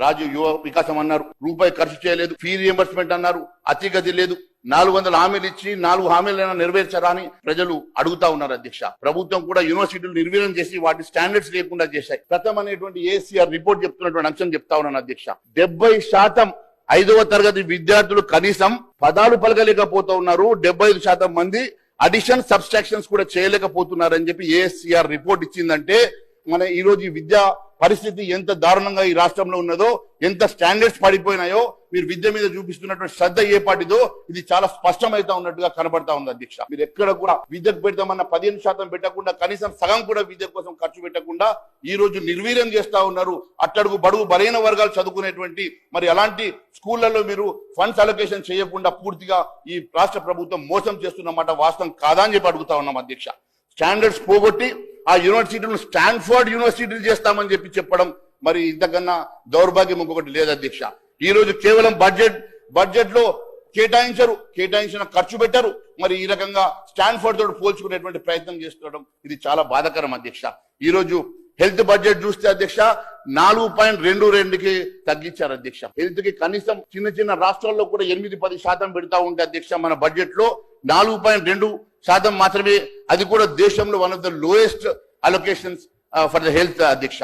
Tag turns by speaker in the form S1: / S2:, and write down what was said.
S1: రాజు యువ వికాసం అన్నారు, రూపాయి ఖర్చు చేయలేదు. ఫీ రియంబర్స్మెంట్ అన్నారు, అతిగతి లేదు. 400 హామీలు ఇచ్చి 4 హామీలైనా నెరవేర్చారా అని ప్రజలు అడుగుతా ఉన్నారు అధ్యక్ష. ప్రభుత్వం కూడా యూనివర్సిటీలు నిర్వీర్యం చేసి వాటి స్టాండర్డ్స్ లేకుండా చేశాయి. గతం అనేటువంటి ఏసీఆర్ రిపోర్ట్ చెప్తున్నటువంటి అంశం చెప్తా ఉన్నాను అధ్యక్ష. 70% 5వ తరగతి విద్యార్థులు కనీసం పదాలు పలకలేకపోతూ ఉన్నారు. 75% మంది అడిషన్ సబ్స్ట్రాక్షన్స్ కూడా చేయలేకపోతున్నారని చెప్పి ఏఎస్సీఆర్ రిపోర్ట్ ఇచ్చిందంటే మన ఈ రోజు ఈ విద్యా పరిస్థితి ఎంత దారుణంగా ఈ రాష్ట్రంలో ఉన్నదో, ఎంత స్టాండర్డ్స్ పడిపోయినాయో, మీరు విద్య మీద చూపిస్తున్నటువంటి శ్రద్ధ ఏ పాటిదో ఇది చాలా స్పష్టమైతా ఉన్నట్టుగా కనబడతా ఉంది అధ్యక్ష. మీరు ఎక్కడ కూడా విద్యకు పెడతామన్న 15% పెట్టకుండా కనీసం సగం కూడా విద్య కోసం ఖర్చు పెట్టకుండా ఈ రోజు నిర్వీర్యం చేస్తా ఉన్నారు. అట్టడుగు బడుగు బలైన వర్గాలు చదువుకునేటువంటి మరి అలాంటి స్కూళ్లలో మీరు ఫండ్స్ అలొకేషన్ చేయకుండా పూర్తిగా ఈ రాష్ట్ర ప్రభుత్వం మోసం చేస్తున్నమాట వాస్తవం కాదా అని చెప్పి అడుగుతా ఉన్నాం అధ్యక్ష. స్టాండర్డ్స్ పోగొట్టి ఆ యూనివర్సిటీలను స్టాన్ఫోర్డ్ యూనివర్సిటీలు చేస్తామని చెప్పడం మరి ఇంతకన్నా దౌర్భాగ్యం ఇంకొకటి లేదు అధ్యక్ష. ఈ రోజు కేవలం బడ్జెట్ లో కేటాయించిన ఖర్చు పెట్టారు. మరి ఈ రకంగా స్టాన్ఫోర్డ్ తోటి పోల్చుకునేటువంటి ప్రయత్నం చేస్తుండడం ఇది చాలా బాధాకరం అధ్యక్ష. ఈ రోజు హెల్త్ బడ్జెట్ చూస్తే అధ్యక్ష 4.22కి తగ్గించారు అధ్యక్ష. హెల్త్ కి కనీసం చిన్న రాష్ట్రాల్లో కూడా 8-10% పెడతా ఉంటే అధ్యక్ష మన బడ్జెట్ లో 4.2% మాత్రమే. అది కూడా దేశంలో one of the lowest allocations for the health అధ్యక్ష.